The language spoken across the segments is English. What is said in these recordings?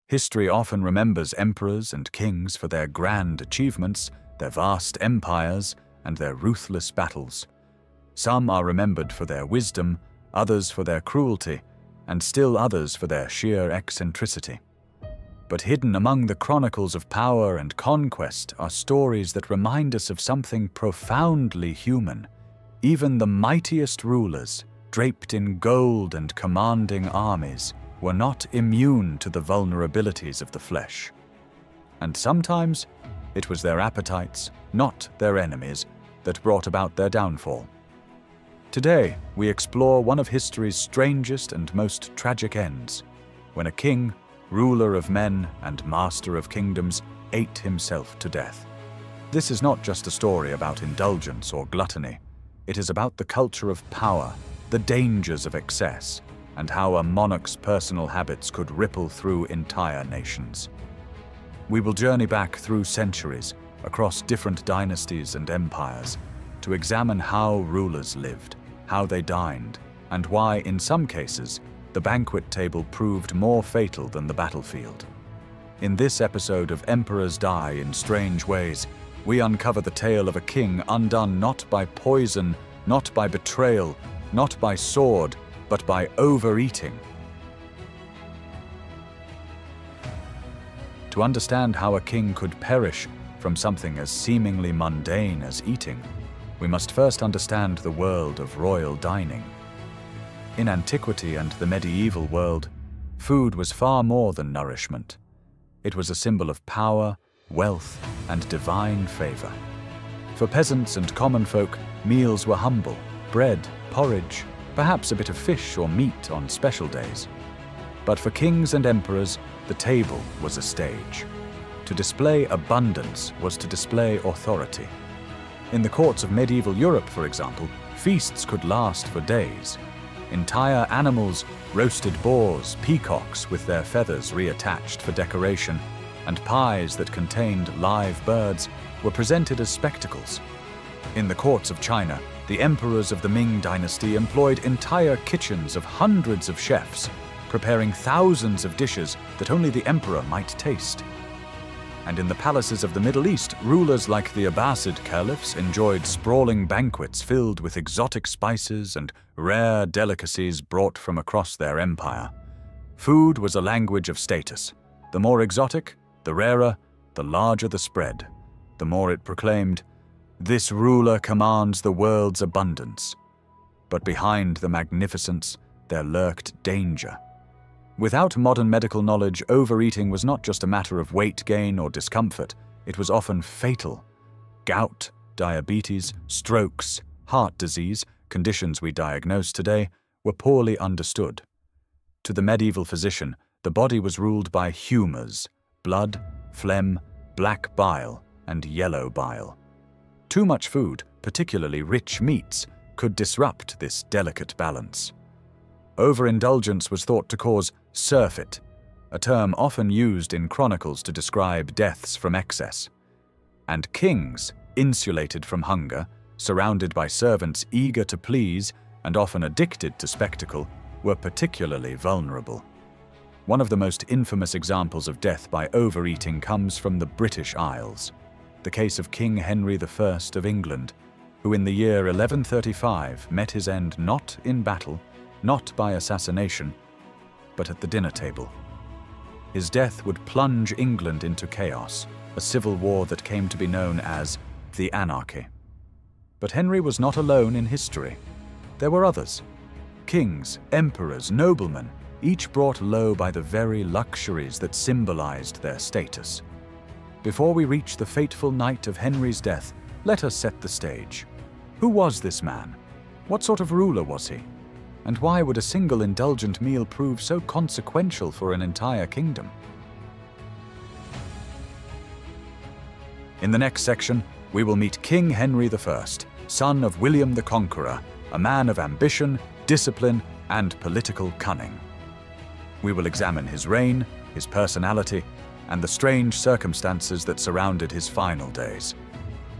History often remembers emperors and kings for their grand achievements, their vast empires, and their ruthless battles. Some are remembered for their wisdom, others for their cruelty, and still others for their sheer eccentricity. But hidden among the chronicles of power and conquest are stories that remind us of something profoundly human. Even the mightiest rulers, draped in gold and commanding armies, were not immune to the vulnerabilities of the flesh. And sometimes it was their appetites, not their enemies, that brought about their downfall. Today, we explore one of history's strangest and most tragic ends, when a king, ruler of men and master of kingdoms, ate himself to death. This is not just a story about indulgence or gluttony. It is about the culture of power, the dangers of excess, and how a monarch's personal habits could ripple through entire nations. We will journey back through centuries, across different dynasties and empires, to examine how rulers lived, how they dined, and why, in some cases, the banquet table proved more fatal than the battlefield. In this episode of Emperors Die in Strange Ways, we uncover the tale of a king undone not by poison, not by betrayal, not by sword, but by overeating. To understand how a king could perish from something as seemingly mundane as eating, we must first understand the world of royal dining. In antiquity and the medieval world, food was far more than nourishment. It was a symbol of power, wealth, and divine favor. For peasants and common folk, meals were humble: bread, porridge, perhaps a bit of fish or meat on special days. But for kings and emperors, the table was a stage. To display abundance was to display authority. In the courts of medieval Europe, for example, feasts could last for days. Entire animals, roasted boars, peacocks with their feathers reattached for decoration, and pies that contained live birds were presented as spectacles. In the courts of China, the emperors of the Ming dynasty employed entire kitchens of hundreds of chefs, preparing thousands of dishes that only the emperor might taste. And in the palaces of the Middle East, rulers like the Abbasid caliphs enjoyed sprawling banquets filled with exotic spices and rare delicacies brought from across their empire. Food was a language of status. The more exotic, the rarer, the larger the spread. The more it proclaimed, "This ruler commands the world's abundance." But behind the magnificence, there lurked danger. Without modern medical knowledge, overeating was not just a matter of weight gain or discomfort. It was often fatal. Gout, diabetes, strokes, heart disease, conditions we diagnose today, were poorly understood. To the medieval physician, the body was ruled by humors: blood, phlegm, black bile, and yellow bile. Too much food, particularly rich meats, could disrupt this delicate balance. Overindulgence was thought to cause surfeit, a term often used in chronicles to describe deaths from excess. And kings, insulated from hunger, surrounded by servants eager to please and often addicted to spectacle, were particularly vulnerable. One of the most infamous examples of death by overeating comes from the British Isles, the case of King Henry I of England, who in the year 1135 met his end not in battle, not by assassination, but at the dinner table. His death would plunge England into chaos, a civil war that came to be known as the Anarchy. But Henry was not alone in history. There were others. Kings, emperors, noblemen, each brought low by the very luxuries that symbolized their status. Before we reach the fateful night of Henry's death, let us set the stage. Who was this man? What sort of ruler was he? And why would a single indulgent meal prove so consequential for an entire kingdom? In the next section, we will meet King Henry I, son of William the Conqueror, a man of ambition, discipline, and political cunning. We will examine his reign, his personality, and the strange circumstances that surrounded his final days.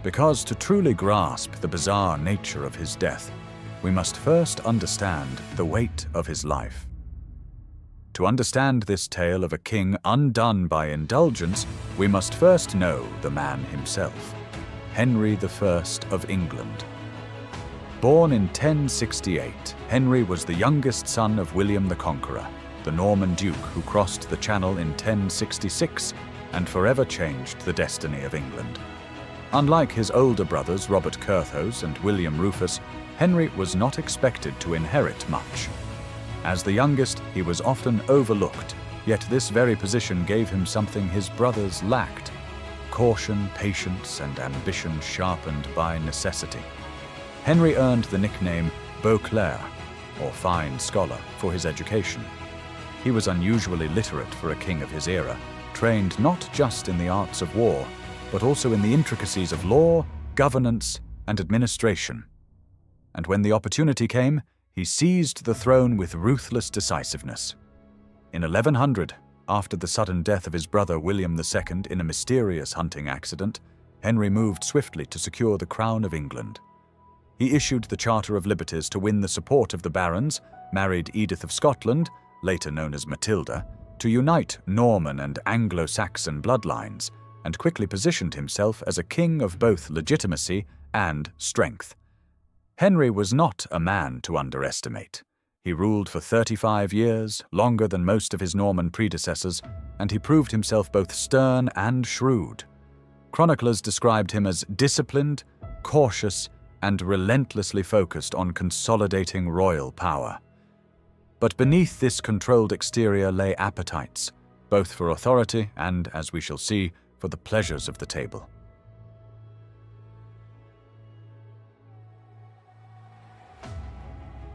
Because to truly grasp the bizarre nature of his death, we must first understand the weight of his life. To understand this tale of a king undone by indulgence, we must first know the man himself, Henry I of England. Born in 1068, Henry was the youngest son of William the Conqueror, the Norman duke who crossed the Channel in 1066 and forever changed the destiny of England. Unlike his older brothers Robert Curthose and William Rufus, Henry was not expected to inherit much. As the youngest, he was often overlooked, yet this very position gave him something his brothers lacked: caution, patience, and ambition sharpened by necessity. Henry earned the nickname Beauclerc, or fine scholar, for his education. He was unusually literate for a king of his era, trained not just in the arts of war, but also in the intricacies of law, governance, and administration. And when the opportunity came, he seized the throne with ruthless decisiveness. In 1100, after the sudden death of his brother William II in a mysterious hunting accident, Henry moved swiftly to secure the crown of England. He issued the Charter of Liberties to win the support of the barons, married Edith of Scotland, later known as Matilda, to unite Norman and Anglo-Saxon bloodlines, and quickly positioned himself as a king of both legitimacy and strength. Henry was not a man to underestimate. He ruled for 35 years, longer than most of his Norman predecessors, and he proved himself both stern and shrewd. Chroniclers described him as disciplined, cautious, and relentlessly focused on consolidating royal power. But beneath this controlled exterior lay appetites, both for authority and, as we shall see, for the pleasures of the table.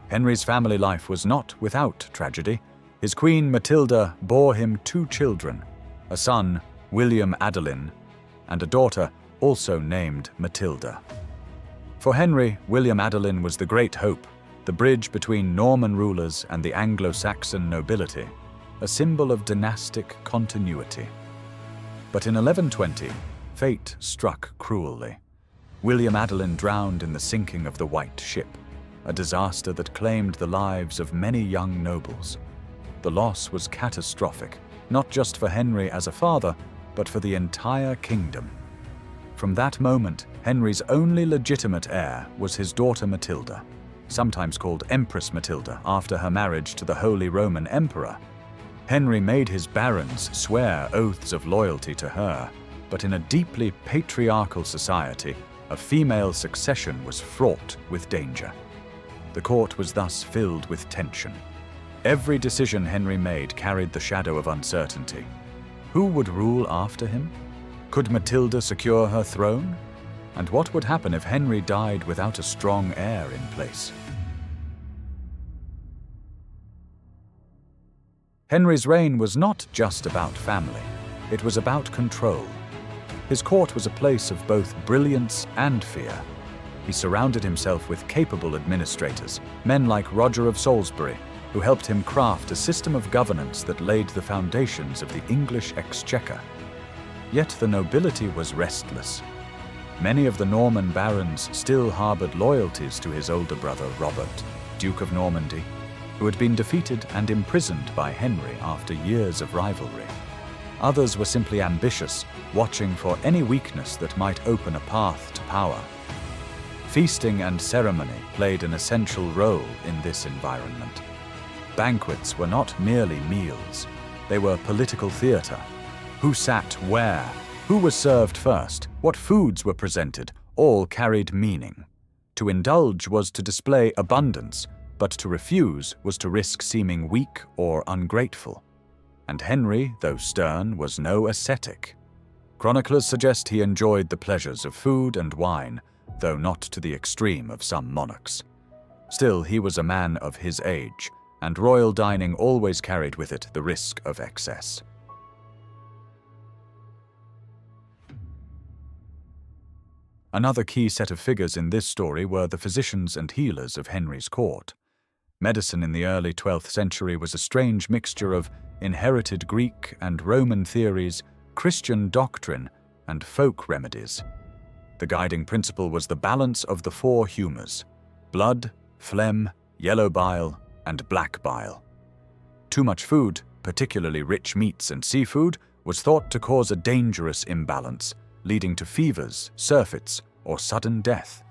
Henry's family life was not without tragedy. His queen Matilda bore him 2 children, a son, William Adelin, and a daughter also named Matilda. For Henry, William Adelin was the great hope, the bridge between Norman rulers and the Anglo-Saxon nobility, a symbol of dynastic continuity. But in 1120, fate struck cruelly. William Adelin drowned in the sinking of the White Ship, a disaster that claimed the lives of many young nobles. The loss was catastrophic, not just for Henry as a father, but for the entire kingdom. From that moment, Henry's only legitimate heir was his daughter Matilda, sometimes called Empress Matilda after her marriage to the Holy Roman Emperor. Henry made his barons swear oaths of loyalty to her, but in a deeply patriarchal society, a female succession was fraught with danger. The court was thus filled with tension. Every decision Henry made carried the shadow of uncertainty. Who would rule after him? Could Matilda secure her throne? And what would happen if Henry died without a strong heir in place? Henry's reign was not just about family. It was about control. His court was a place of both brilliance and fear. He surrounded himself with capable administrators, men like Roger of Salisbury, who helped him craft a system of governance that laid the foundations of the English exchequer. Yet the nobility was restless. Many of the Norman barons still harbored loyalties to his older brother Robert, Duke of Normandy, who had been defeated and imprisoned by Henry after years of rivalry. Others were simply ambitious, watching for any weakness that might open a path to power. Feasting and ceremony played an essential role in this environment. Banquets were not merely meals. They were political theater. Who sat where? Who was served first? What foods were presented? All carried meaning. To indulge was to display abundance, but to refuse was to risk seeming weak or ungrateful. And Henry, though stern, was no ascetic. Chroniclers suggest he enjoyed the pleasures of food and wine, though not to the extreme of some monarchs. Still, he was a man of his age, and royal dining always carried with it the risk of excess. Another key set of figures in this story were the physicians and healers of Henry's court. Medicine in the early 12th century was a strange mixture of inherited Greek and Roman theories, Christian doctrine, and folk remedies. The guiding principle was the balance of the 4 humours: blood, phlegm, yellow bile, and black bile. Too much food, particularly rich meats and seafood, was thought to cause a dangerous imbalance, leading to fevers, surfeits, or sudden death.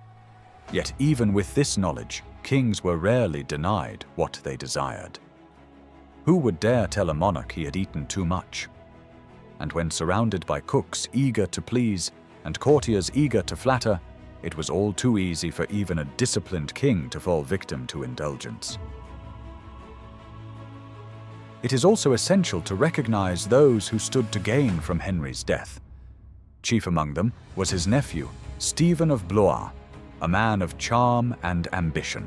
Yet even with this knowledge, kings were rarely denied what they desired. Who would dare tell a monarch he had eaten too much? And when surrounded by cooks eager to please and courtiers eager to flatter, it was all too easy for even a disciplined king to fall victim to indulgence. It is also essential to recognize those who stood to gain from Henry's death. Chief among them was his nephew, Stephen of Blois, a man of charm and ambition.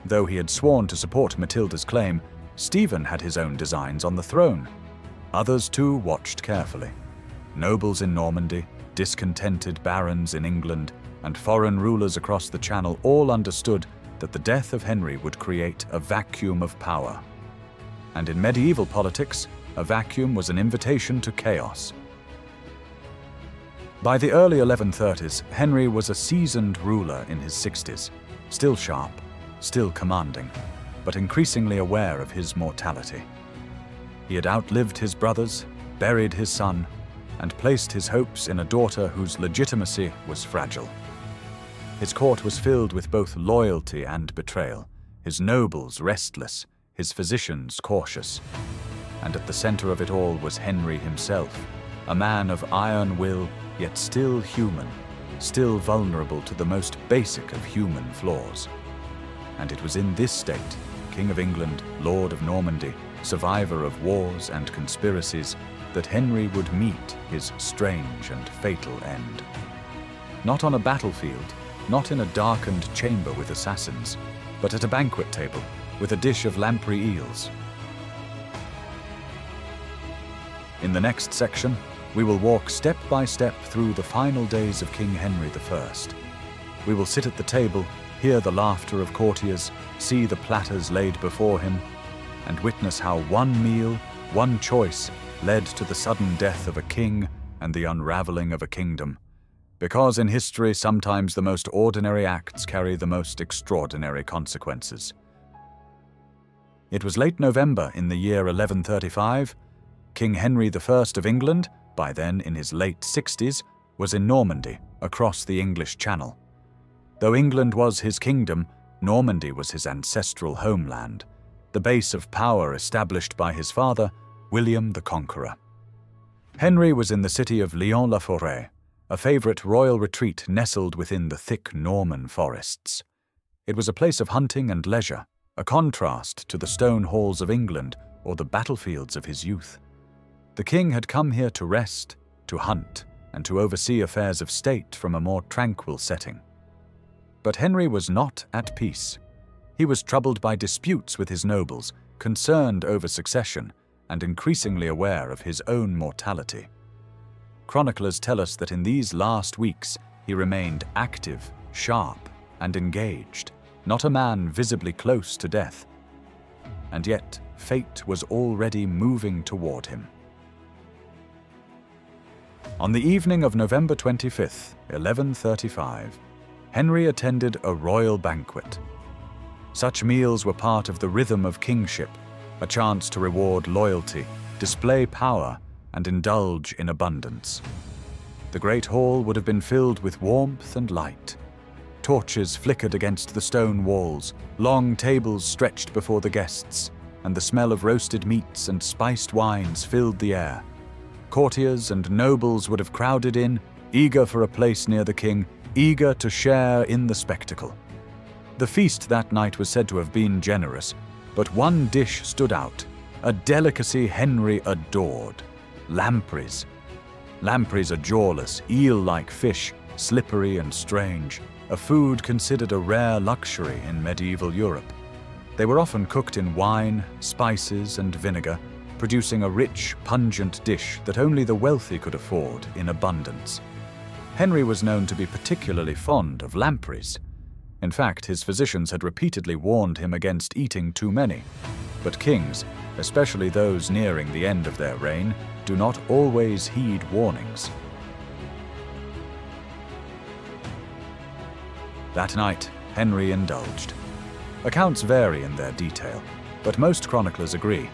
Though he had sworn to support Matilda's claim, Stephen had his own designs on the throne. Others too watched carefully. Nobles in Normandy, discontented barons in England, and foreign rulers across the Channel all understood that the death of Henry would create a vacuum of power. And in medieval politics, a vacuum was an invitation to chaos. By the early 1130s, Henry was a seasoned ruler in his 60s, still sharp, still commanding, but increasingly aware of his mortality. He had outlived his brothers, buried his son, and placed his hopes in a daughter whose legitimacy was fragile. His court was filled with both loyalty and betrayal, his nobles restless, his physicians cautious. And at the center of it all was Henry himself, a man of iron will, yet still human, still vulnerable to the most basic of human flaws. And it was in this state, King of England, Lord of Normandy, survivor of wars and conspiracies, that Henry would meet his strange and fatal end. Not on a battlefield, not in a darkened chamber with assassins, but at a banquet table with a dish of lamprey eels. In the next section, we will walk step by step through the final days of King Henry I. We will sit at the table, hear the laughter of courtiers, see the platters laid before him, and witness how one meal, one choice, led to the sudden death of a king and the unraveling of a kingdom. Because in history, sometimes the most ordinary acts carry the most extraordinary consequences. It was late November in the year 1135. King Henry I of England, by then in his late 60s, was in Normandy, across the English Channel. Though England was his kingdom, Normandy was his ancestral homeland, the base of power established by his father, William the Conqueror. Henry was in the city of Lyons-la-Forêt, a favorite royal retreat nestled within the thick Norman forests. It was a place of hunting and leisure, a contrast to the stone halls of England or the battlefields of his youth. The king had come here to rest, to hunt, and to oversee affairs of state from a more tranquil setting. But Henry was not at peace. He was troubled by disputes with his nobles, concerned over succession, and increasingly aware of his own mortality. Chroniclers tell us that in these last weeks he remained active, sharp, and engaged, not a man visibly close to death. And yet, fate was already moving toward him. On the evening of November 25th, 1135, Henry attended a royal banquet. Such meals were part of the rhythm of kingship, a chance to reward loyalty, display power, and indulge in abundance. The great hall would have been filled with warmth and light. Torches flickered against the stone walls, long tables stretched before the guests, and the smell of roasted meats and spiced wines filled the air. Courtiers and nobles would have crowded in, eager for a place near the king, eager to share in the spectacle. The feast that night was said to have been generous, but one dish stood out, a delicacy Henry adored: lampreys. Lampreys are jawless, eel-like fish, slippery and strange, a food considered a rare luxury in medieval Europe. They were often cooked in wine, spices, and vinegar, producing a rich, pungent dish that only the wealthy could afford in abundance. Henry was known to be particularly fond of lampreys. In fact, his physicians had repeatedly warned him against eating too many. But kings, especially those nearing the end of their reign, do not always heed warnings. That night, Henry indulged. Accounts vary in their detail, but most chroniclers agree.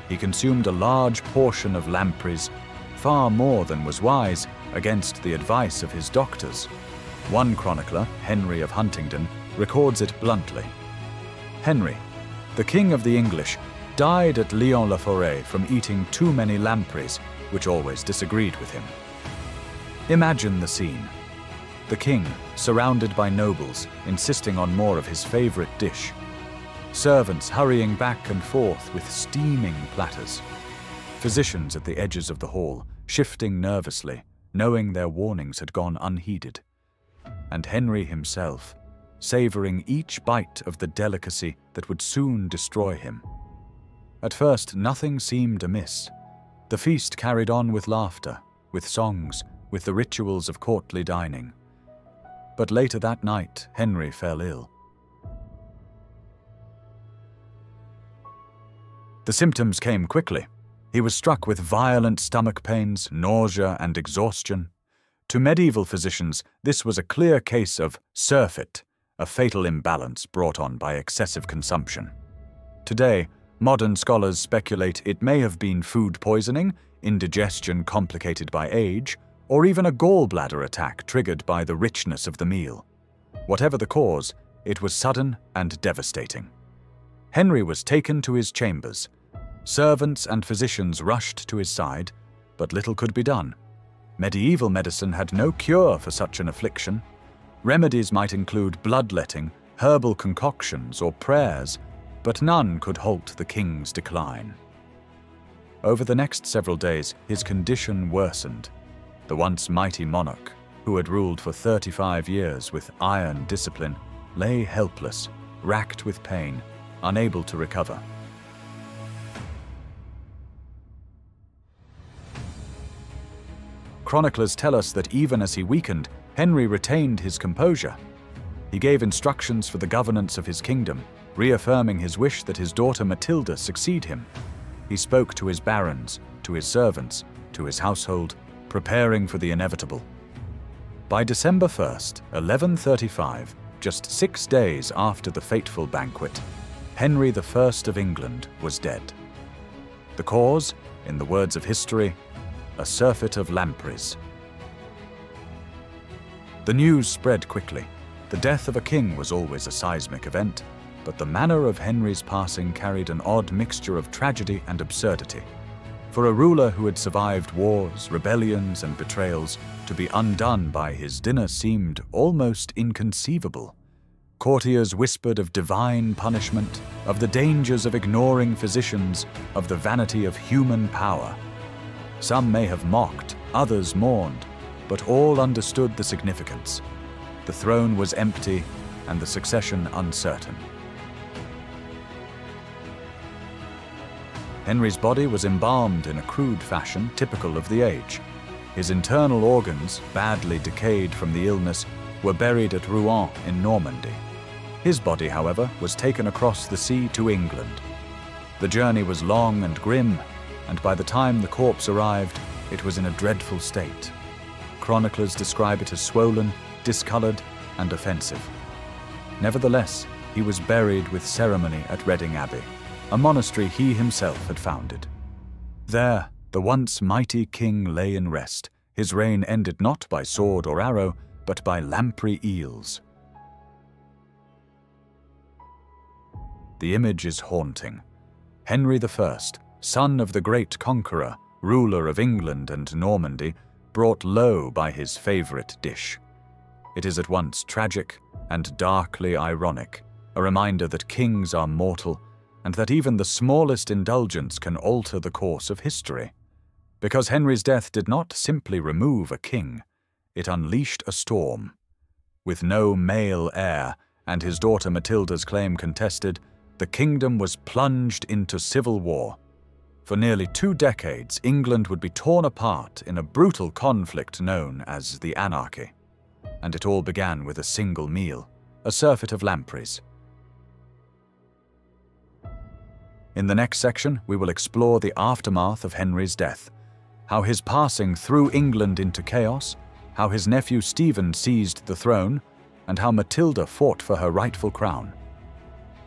He consumed a large portion of lampreys, far more than was wise, against the advice of his doctors. One chronicler, Henry of Huntingdon, records it bluntly. Henry, the king of the English, died at Lyons-la-Forêt from eating too many lampreys, which always disagreed with him. Imagine the scene. The king, surrounded by nobles, insisting on more of his favorite dish. Servants hurrying back and forth with steaming platters. Physicians at the edges of the hall, shifting nervously, knowing their warnings had gone unheeded. And Henry himself, savoring each bite of the delicacy that would soon destroy him. At first, nothing seemed amiss. The feast carried on with laughter, with songs, with the rituals of courtly dining. But later that night, Henry fell ill. The symptoms came quickly. He was struck with violent stomach pains, nausea, and exhaustion. To medieval physicians, this was a clear case of surfeit, a fatal imbalance brought on by excessive consumption. Today, modern scholars speculate it may have been food poisoning, indigestion complicated by age, or even a gallbladder attack triggered by the richness of the meal. Whatever the cause, it was sudden and devastating. Henry was taken to his chambers. Servants and physicians rushed to his side, but little could be done. Medieval medicine had no cure for such an affliction. Remedies might include bloodletting, herbal concoctions, or prayers, but none could halt the king's decline. Over the next several days, his condition worsened. The once mighty monarch, who had ruled for 35 years with iron discipline, lay helpless, racked with pain, unable to recover. Chroniclers tell us that even as he weakened, Henry retained his composure. He gave instructions for the governance of his kingdom, reaffirming his wish that his daughter Matilda succeed him. He spoke to his barons, to his servants, to his household, preparing for the inevitable. By December 1st, 1135, just 6 days after the fateful banquet, Henry I of England was dead. The cause, in the words of history, a surfeit of lampreys. The news spread quickly. The death of a king was always a seismic event, but the manner of Henry's passing carried an odd mixture of tragedy and absurdity. For a ruler who had survived wars, rebellions, and betrayals, to be undone by his dinner seemed almost inconceivable. Courtiers whispered of divine punishment, of the dangers of ignoring physicians, of the vanity of human power. Some may have mocked, others mourned, but all understood the significance. The throne was empty and the succession uncertain. Henry's body was embalmed in a crude fashion typical of the age. His internal organs, badly decayed from the illness, were buried at Rouen in Normandy. His body, however, was taken across the sea to England. The journey was long and grim, and by the time the corpse arrived, it was in a dreadful state. Chroniclers describe it as swollen, discolored, and offensive. Nevertheless, he was buried with ceremony at Reading Abbey, a monastery he himself had founded. There, the once mighty king lay in rest, his reign ended not by sword or arrow, but by lamprey eels. The image is haunting. Henry I, son of the great conqueror, ruler of England and Normandy, brought low by his favorite dish. It is at once tragic and darkly ironic, a reminder that kings are mortal and that even the smallest indulgence can alter the course of history. Because Henry's death did not simply remove a king, it unleashed a storm. With no male heir and his daughter Matilda's claim contested, the kingdom was plunged into civil war. For nearly 2 decades, England would be torn apart in a brutal conflict known as the Anarchy. And it all began with a single meal, a surfeit of lampreys. In the next section, we will explore the aftermath of Henry's death, how his passing threw England into chaos, how his nephew Stephen seized the throne, and how Matilda fought for her rightful crown.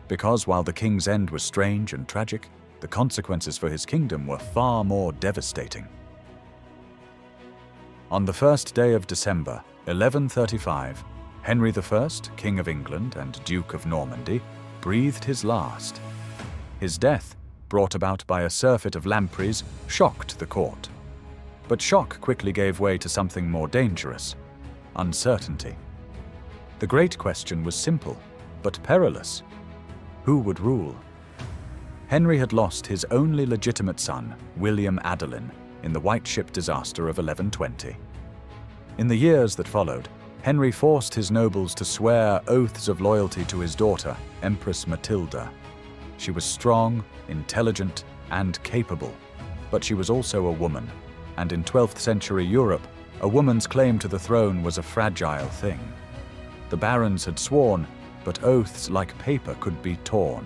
Because while the king's end was strange and tragic, the consequences for his kingdom were far more devastating. On the first day of December, 1135, Henry I, King of England and Duke of Normandy, breathed his last. His death, brought about by a surfeit of Lampreys, shocked the court. But shock quickly gave way to something more dangerous: uncertainty. The great question was simple, but perilous. Who would rule? Henry had lost his only legitimate son, William Adelin, in the White Ship disaster of 1120. In the years that followed, Henry forced his nobles to swear oaths of loyalty to his daughter, Empress Matilda. She was strong, intelligent, and capable, but she was also a woman, and in 12th century Europe, a woman's claim to the throne was a fragile thing. The barons had sworn, but oaths like paper could be torn.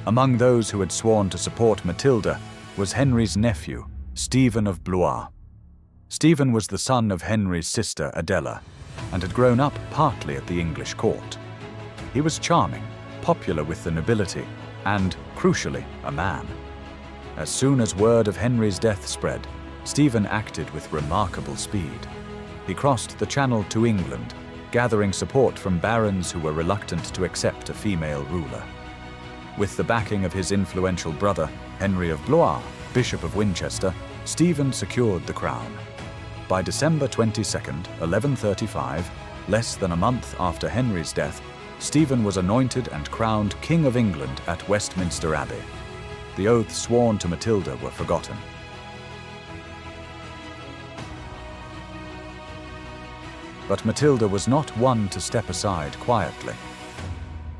Among those who had sworn to support Matilda was Henry's nephew, Stephen of Blois. Stephen was the son of Henry's sister Adela, and had grown up partly at the English court. He was charming, popular with the nobility, and, crucially, a man. As soon as word of Henry's death spread, Stephen acted with remarkable speed. He crossed the Channel to England, gathering support from barons who were reluctant to accept a female ruler. With the backing of his influential brother, Henry of Blois, Bishop of Winchester, Stephen secured the crown. By December 22, 1135, less than a month after Henry's death, Stephen was anointed and crowned King of England at Westminster Abbey. The oaths sworn to Matilda were forgotten. But Matilda was not one to step aside quietly.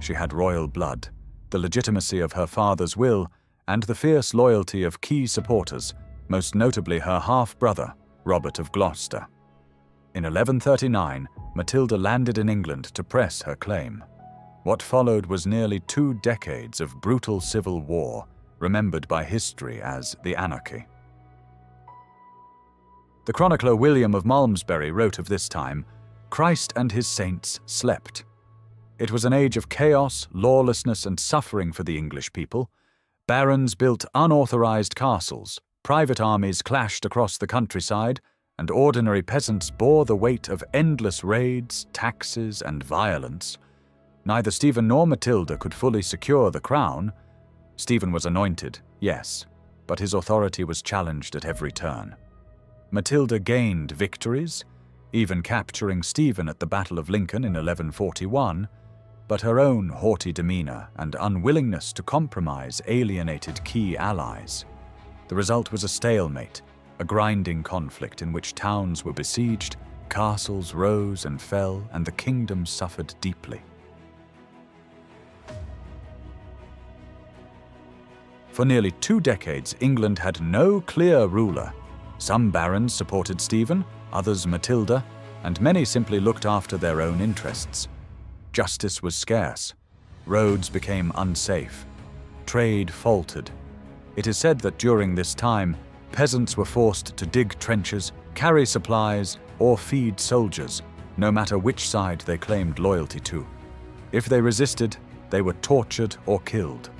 She had royal blood, the legitimacy of her father's will, and the fierce loyalty of key supporters, most notably her half-brother, Robert of Gloucester. In 1139, Matilda landed in England to press her claim. What followed was nearly 2 decades of brutal civil war, remembered by history as the Anarchy. The chronicler William of Malmesbury wrote of this time, "Christ and his saints slept." It was an age of chaos, lawlessness, and suffering for the English people. Barons built unauthorized castles, private armies clashed across the countryside, and ordinary peasants bore the weight of endless raids, taxes, and violence. Neither Stephen nor Matilda could fully secure the crown. Stephen was anointed, yes, but his authority was challenged at every turn. Matilda gained victories, even capturing Stephen at the Battle of Lincoln in 1141, but her own haughty demeanor and unwillingness to compromise alienated key allies. The result was a stalemate, a grinding conflict in which towns were besieged, castles rose and fell, and the kingdom suffered deeply. For nearly 2 decades, England had no clear ruler. Some barons supported Stephen, others Matilda, and many simply looked after their own interests. Justice was scarce. Roads became unsafe. Trade faltered. It is said that during this time, peasants were forced to dig trenches, carry supplies, or feed soldiers, no matter which side they claimed loyalty to. If they resisted, they were tortured or killed.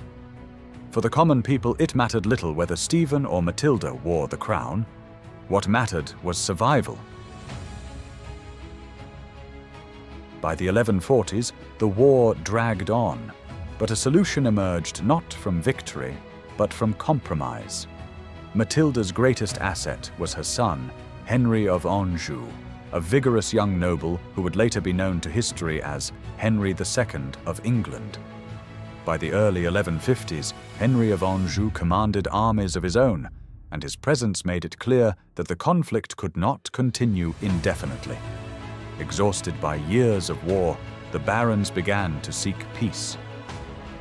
For the common people, it mattered little whether Stephen or Matilda wore the crown. What mattered was survival. By the 1140s, the war dragged on, but a solution emerged not from victory, but from compromise. Matilda's greatest asset was her son, Henry of Anjou, a vigorous young noble who would later be known to history as Henry II of England. By the early 1150s, Henry of Anjou commanded armies of his own, and his presence made it clear that the conflict could not continue indefinitely. Exhausted by years of war, the barons began to seek peace.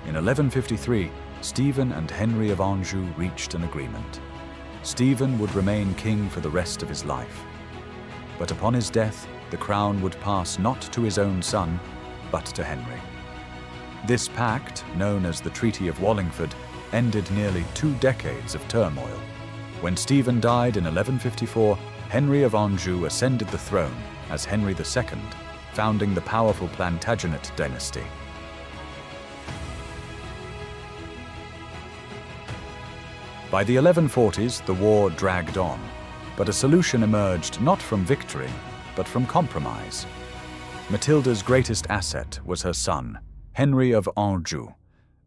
In 1153, Stephen and Henry of Anjou reached an agreement. Stephen would remain king for the rest of his life. But upon his death, the crown would pass not to his own son, but to Henry. This pact, known as the Treaty of Wallingford, ended nearly 2 decades of turmoil. When Stephen died in 1154, Henry of Anjou ascended the throne as Henry II, founding the powerful Plantagenet dynasty. By the 1140s, the war dragged on, but a solution emerged not from victory, but from compromise. Matilda's greatest asset was her son, Henry of Anjou,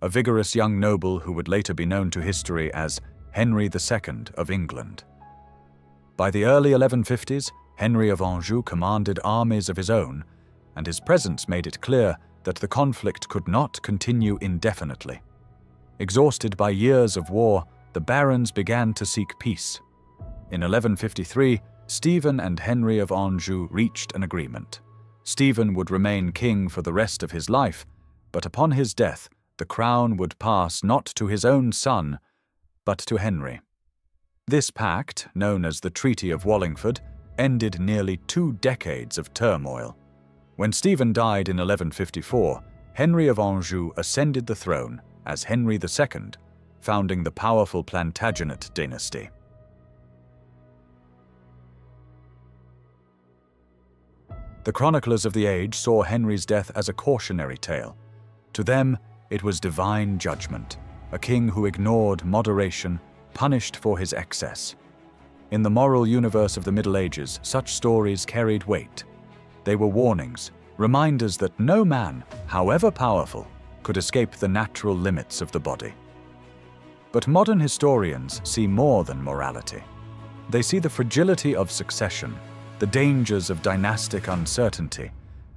a vigorous young noble who would later be known to history as Henry II of England. By the early 1150s, Henry of Anjou commanded armies of his own, and his presence made it clear that the conflict could not continue indefinitely. Exhausted by years of war, the barons began to seek peace. In 1153, Stephen and Henry of Anjou reached an agreement. Stephen would remain king for the rest of his life, but upon his death, the crown would pass not to his own son, but to Henry. This pact, known as the Treaty of Wallingford, ended nearly 2 decades of turmoil. When Stephen died in 1154, Henry of Anjou ascended the throne as Henry II, founding the powerful Plantagenet dynasty. The chroniclers of the age saw Henry's death as a cautionary tale. To them, it was divine judgment, a king who ignored moderation, punished for his excess. In the moral universe of the Middle Ages, such stories carried weight. They were warnings, reminders that no man, however powerful, could escape the natural limits of the body. But modern historians see more than morality. They see the fragility of succession, the dangers of dynastic uncertainty,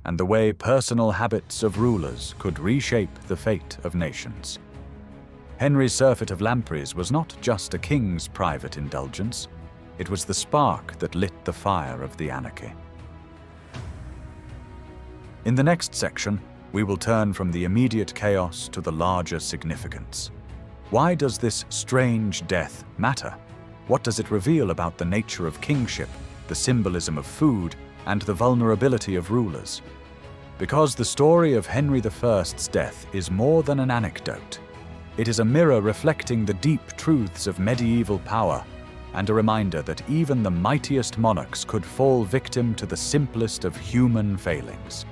and the way personal habits of rulers could reshape the fate of nations. Henry's Surfeit of Lampreys was not just a king's private indulgence, it was the spark that lit the fire of the anarchy. In the next section, we will turn from the immediate chaos to the larger significance. Why does this strange death matter? What does it reveal about the nature of kingship, the symbolism of food, and the vulnerability of rulers? Because the story of Henry I's death is more than an anecdote. It is a mirror reflecting the deep truths of medieval power, and a reminder that even the mightiest monarchs could fall victim to the simplest of human failings.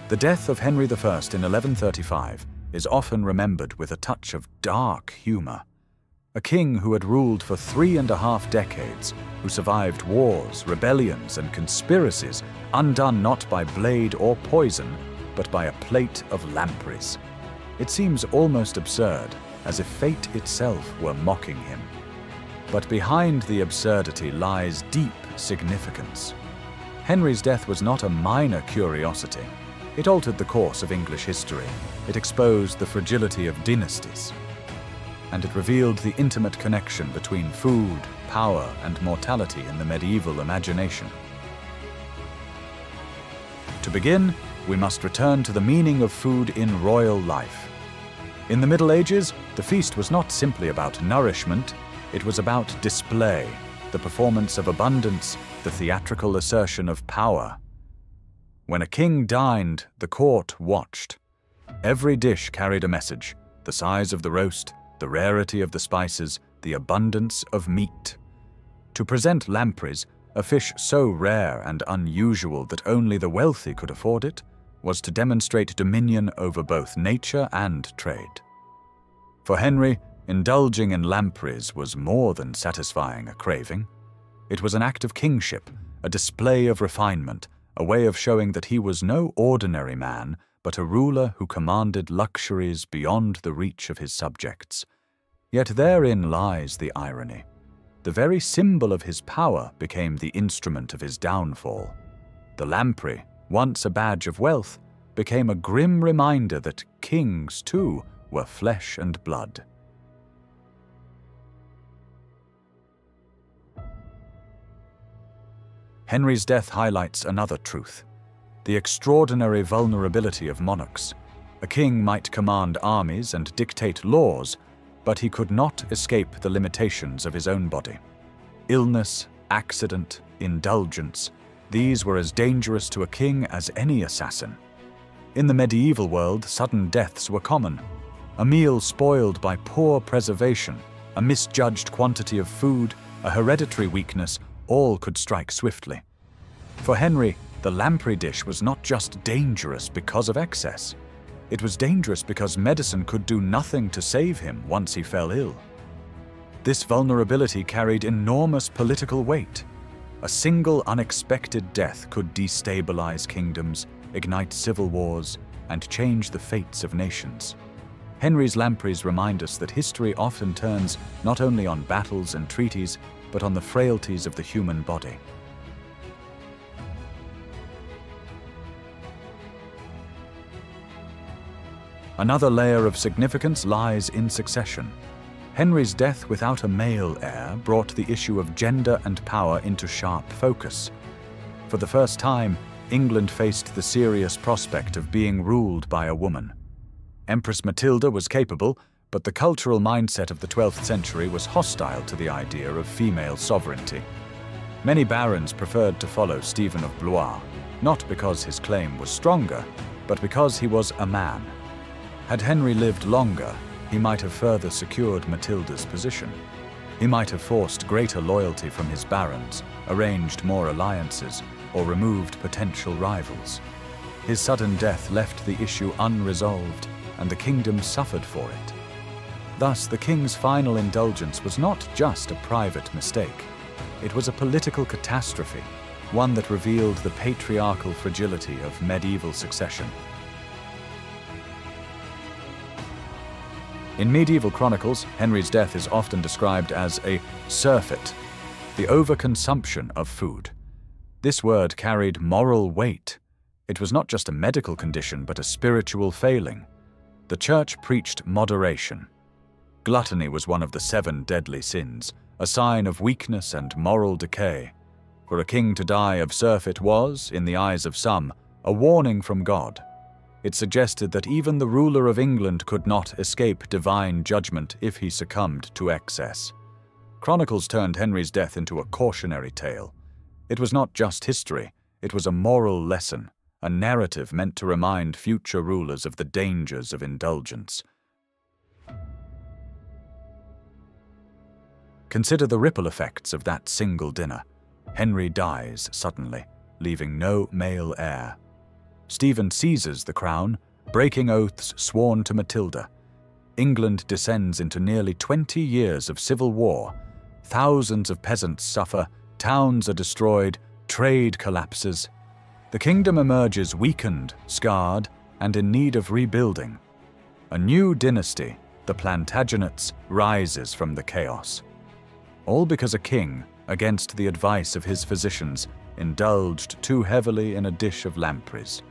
The death of Henry I in 1135 is often remembered with a touch of dark humor. A king who had ruled for 3.5 decades, who survived wars, rebellions, and conspiracies, undone not by blade or poison, but by a plate of lampreys. It seems almost absurd, as if fate itself were mocking him. But behind the absurdity lies deep significance. Henry's death was not a minor curiosity. It altered the course of English history. It exposed the fragility of dynasties. And it revealed the intimate connection between food, power, and mortality in the medieval imagination. To begin, we must return to the meaning of food in royal life. In the Middle Ages, the feast was not simply about nourishment, it was about display, the performance of abundance, the theatrical assertion of power. When a king dined, the court watched. Every dish carried a message, the size of the roast, the rarity of the spices, the abundance of meat. To present lampreys, a fish so rare and unusual that only the wealthy could afford it, was to demonstrate dominion over both nature and trade. For Henry, indulging in lampreys was more than satisfying a craving. It was an act of kingship, a display of refinement, a way of showing that he was no ordinary man, but a ruler who commanded luxuries beyond the reach of his subjects. Yet therein lies the irony. The very symbol of his power became the instrument of his downfall. The lamprey, once a badge of wealth, became a grim reminder that kings, too, were flesh and blood. Henry's death highlights another truth: the extraordinary vulnerability of monarchs. A king might command armies and dictate laws, but he could not escape the limitations of his own body. Illness, accident, indulgence, these were as dangerous to a king as any assassin. In the medieval world, sudden deaths were common. A meal spoiled by poor preservation, a misjudged quantity of food, a hereditary weakness, all could strike swiftly. For Henry, the lamprey dish was not just dangerous because of excess. It was dangerous because medicine could do nothing to save him once he fell ill. This vulnerability carried enormous political weight. A single unexpected death could destabilize kingdoms, ignite civil wars, and change the fates of nations. Henry's Lampreys remind us that history often turns not only on battles and treaties, but on the frailties of the human body. Another layer of significance lies in succession. Henry's death without a male heir brought the issue of gender and power into sharp focus. For the first time, England faced the serious prospect of being ruled by a woman. Empress Matilda was capable, but the cultural mindset of the 12th century was hostile to the idea of female sovereignty. Many barons preferred to follow Stephen of Blois, not because his claim was stronger, but because he was a man. Had Henry lived longer, he might have further secured Matilda's position. He might have forced greater loyalty from his barons, arranged more alliances, or removed potential rivals. His sudden death left the issue unresolved, and the kingdom suffered for it. Thus, the king's final indulgence was not just a private mistake. It was a political catastrophe, one that revealed the patriarchal fragility of medieval succession. In medieval chronicles, Henry's death is often described as a surfeit, the overconsumption of food. This word carried moral weight. It was not just a medical condition, but a spiritual failing. The Church preached moderation. Gluttony was one of the 7 deadly sins, a sign of weakness and moral decay. For a king to die of surfeit was, in the eyes of some, a warning from God. It suggested that even the ruler of England could not escape divine judgment if he succumbed to excess. Chronicles turned Henry's death into a cautionary tale. It was not just history, it was a moral lesson, a narrative meant to remind future rulers of the dangers of indulgence. Consider the ripple effects of that single dinner. Henry dies suddenly, leaving no male heir. Stephen seizes the crown, breaking oaths sworn to Matilda. England descends into nearly 20 years of civil war. Thousands of peasants suffer, towns are destroyed, trade collapses. The kingdom emerges weakened, scarred, and in need of rebuilding. A new dynasty, the Plantagenets, rises from the chaos. All because a king, against the advice of his physicians, indulged too heavily in a dish of lampreys.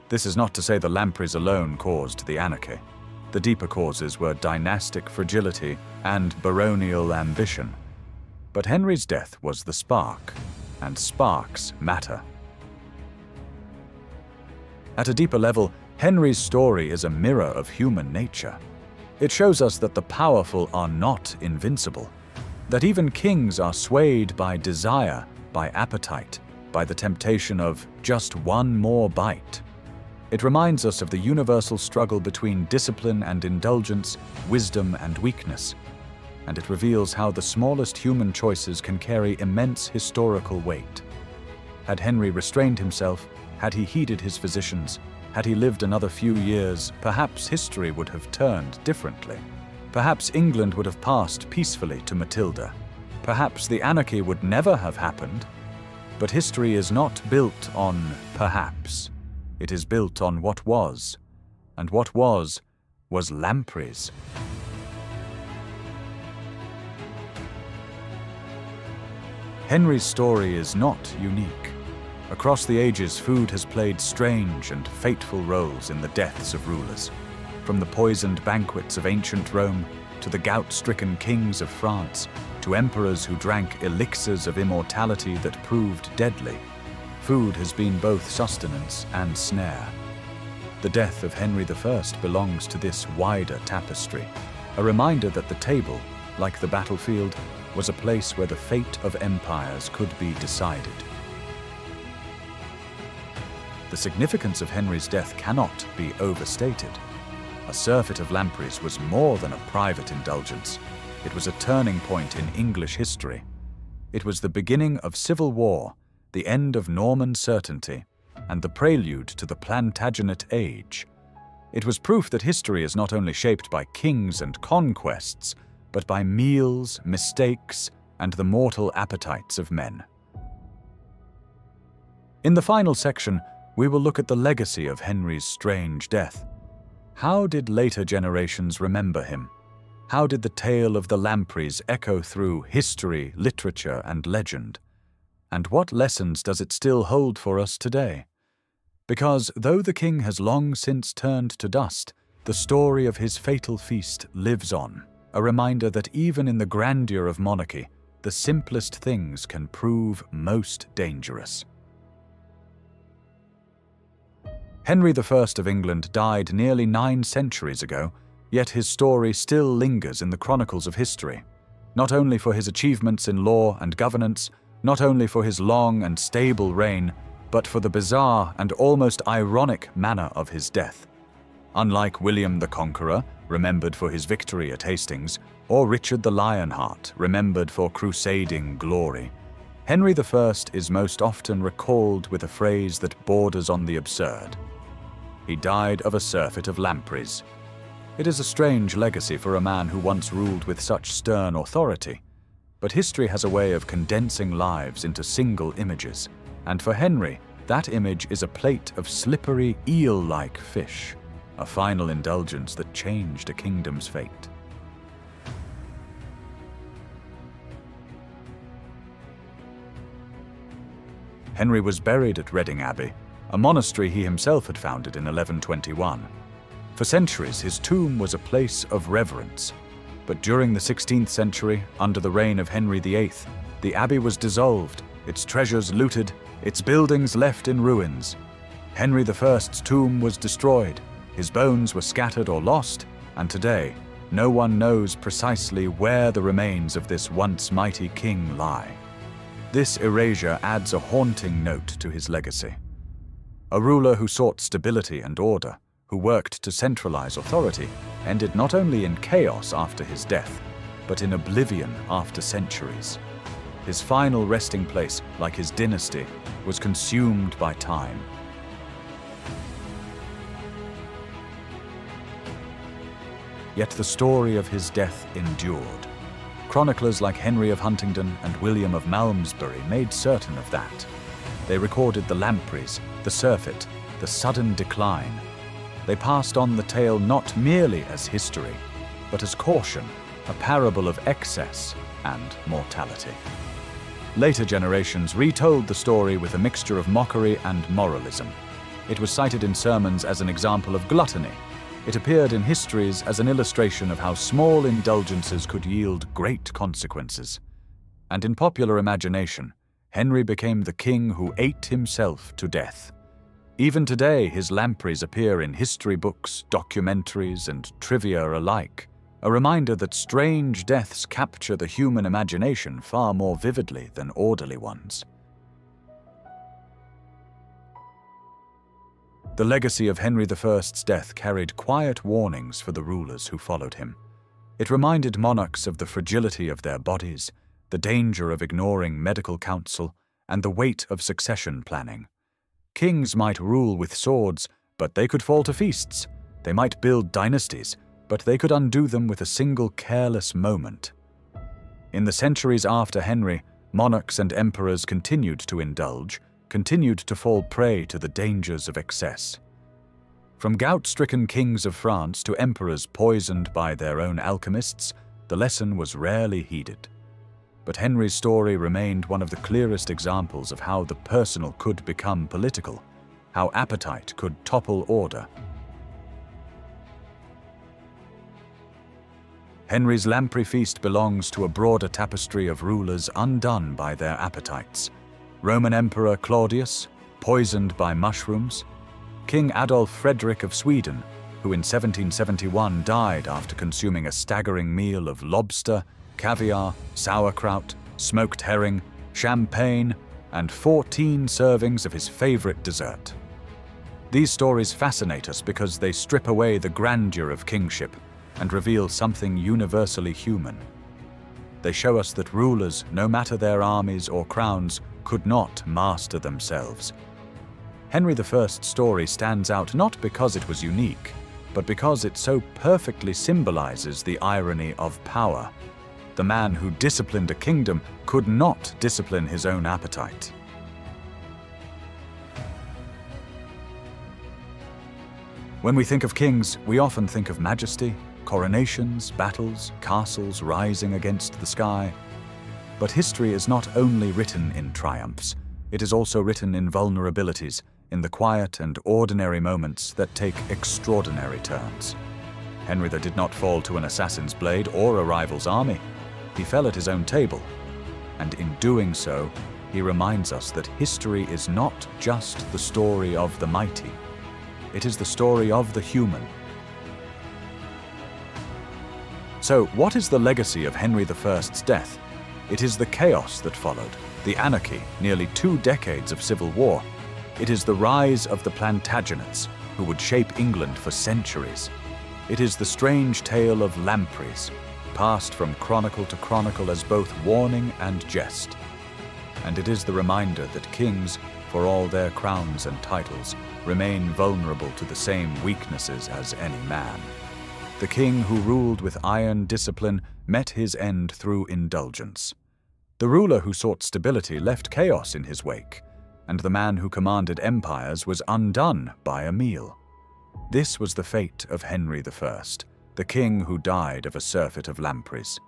This is not to say the lampreys alone caused the anarchy. The deeper causes were dynastic fragility and baronial ambition. But Henry's death was the spark, and sparks matter. At a deeper level, Henry's story is a mirror of human nature. It shows us that the powerful are not invincible, that even kings are swayed by desire, by appetite, by the temptation of just one more bite. It reminds us of the universal struggle between discipline and indulgence, wisdom and weakness. And it reveals how the smallest human choices can carry immense historical weight. Had Henry restrained himself, had he heeded his physicians, had he lived another few years, perhaps history would have turned differently. Perhaps England would have passed peacefully to Matilda. Perhaps the anarchy would never have happened. But history is not built on perhaps. It is built on what was. And what was lampreys. Henry's story is not unique. Across the ages, food has played strange and fateful roles in the deaths of rulers. From the poisoned banquets of ancient Rome, to the gout-stricken kings of France, to emperors who drank elixirs of immortality that proved deadly, food has been both sustenance and snare. The death of Henry I belongs to this wider tapestry, a reminder that the table, like the battlefield, was a place where the fate of empires could be decided. The significance of Henry's death cannot be overstated. A Surfeit of Lampreys was more than a private indulgence. It was a turning point in English history. It was the beginning of civil war, the end of Norman certainty, and the prelude to the Plantagenet age. It was proof that history is not only shaped by kings and conquests, but by meals, mistakes, and the mortal appetites of men. In the final section, we will look at the legacy of Henry's strange death. How did later generations remember him? How did the tale of the Lampreys echo through history, literature, and legend? And what lessons does it still hold for us today? Because though the king has long since turned to dust, the story of his fatal feast lives on, a reminder that even in the grandeur of monarchy, the simplest things can prove most dangerous. Henry I of England died nearly 9 centuries ago, yet his story still lingers in the chronicles of history, not only for his achievements in law and governance, not only for his long and stable reign, but for the bizarre and almost ironic manner of his death. Unlike William the Conqueror, remembered for his victory at Hastings, or Richard the Lionheart, remembered for crusading glory, Henry I is most often recalled with a phrase that borders on the absurd. He died of a surfeit of Lampreys. It is a strange legacy for a man who once ruled with such stern authority, but history has a way of condensing lives into single images, and for Henry, that image is a plate of slippery, eel-like fish, a final indulgence that changed a kingdom's fate. Henry was buried at Reading Abbey, a monastery he himself had founded in 1121. For centuries, his tomb was a place of reverence. But during the 16th century, under the reign of Henry VIII, the abbey was dissolved, its treasures looted, its buildings left in ruins. Henry I's tomb was destroyed, his bones were scattered or lost, and today, no one knows precisely where the remains of this once mighty king lie. This erasure adds a haunting note to his legacy. A ruler who sought stability and order, who worked to centralize authority, ended not only in chaos after his death, but in oblivion after centuries. His final resting place, like his dynasty, was consumed by time. Yet the story of his death endured. Chroniclers like Henry of Huntingdon and William of Malmesbury made certain of that. They recorded the Lampreys, the surfeit, the sudden decline. They passed on the tale not merely as history, but as caution, a parable of excess and mortality. Later generations retold the story with a mixture of mockery and moralism. It was cited in sermons as an example of gluttony. It appeared in histories as an illustration of how small indulgences could yield great consequences. And in popular imagination, Henry became the king who ate himself to death. Even today, his Lampreys appear in history books, documentaries, and trivia alike, a reminder that strange deaths capture the human imagination far more vividly than orderly ones. The legacy of Henry I's death carried quiet warnings for the rulers who followed him. It reminded monarchs of the fragility of their bodies, the danger of ignoring medical counsel, and the weight of succession planning. Kings might rule with swords, but they could fall to feasts. They might build dynasties, but they could undo them with a single careless moment. In the centuries after Henry, monarchs and emperors continued to indulge, continued to fall prey to the dangers of excess. From gout-stricken kings of France to emperors poisoned by their own alchemists, the lesson was rarely heeded. But Henry's story remained one of the clearest examples of how the personal could become political, how appetite could topple order. Henry's Lamprey feast belongs to a broader tapestry of rulers undone by their appetites. Roman Emperor Claudius, poisoned by mushrooms. King Adolf Frederick of Sweden, who in 1771 died after consuming a staggering meal of lobster, caviar, sauerkraut, smoked herring, champagne, and 14 servings of his favorite dessert. These stories fascinate us because they strip away the grandeur of kingship and reveal something universally human. They show us that rulers, no matter their armies or crowns, could not master themselves. Henry I's story stands out not because it was unique, but because it so perfectly symbolizes the irony of power. The man who disciplined a kingdom could not discipline his own appetite. When we think of kings, we often think of majesty, coronations, battles, castles rising against the sky. But history is not only written in triumphs, it is also written in vulnerabilities, in the quiet and ordinary moments that take extraordinary turns. Henry did not fall to an assassin's blade or a rival's army. He fell at his own table, and in doing so, he reminds us that history is not just the story of the mighty. It is the story of the human. So, what is the legacy of Henry I's death? It is the chaos that followed, the anarchy, nearly 2 decades of civil war. It is the rise of the Plantagenets, who would shape England for centuries. It is the strange tale of Lampreys, passed from chronicle to chronicle as both warning and jest. And it is the reminder that kings, for all their crowns and titles, remain vulnerable to the same weaknesses as any man. The king who ruled with iron discipline met his end through indulgence. The ruler who sought stability left chaos in his wake, and the man who commanded empires was undone by a meal. This was the fate of Henry I, the king who died of a surfeit of lampreys.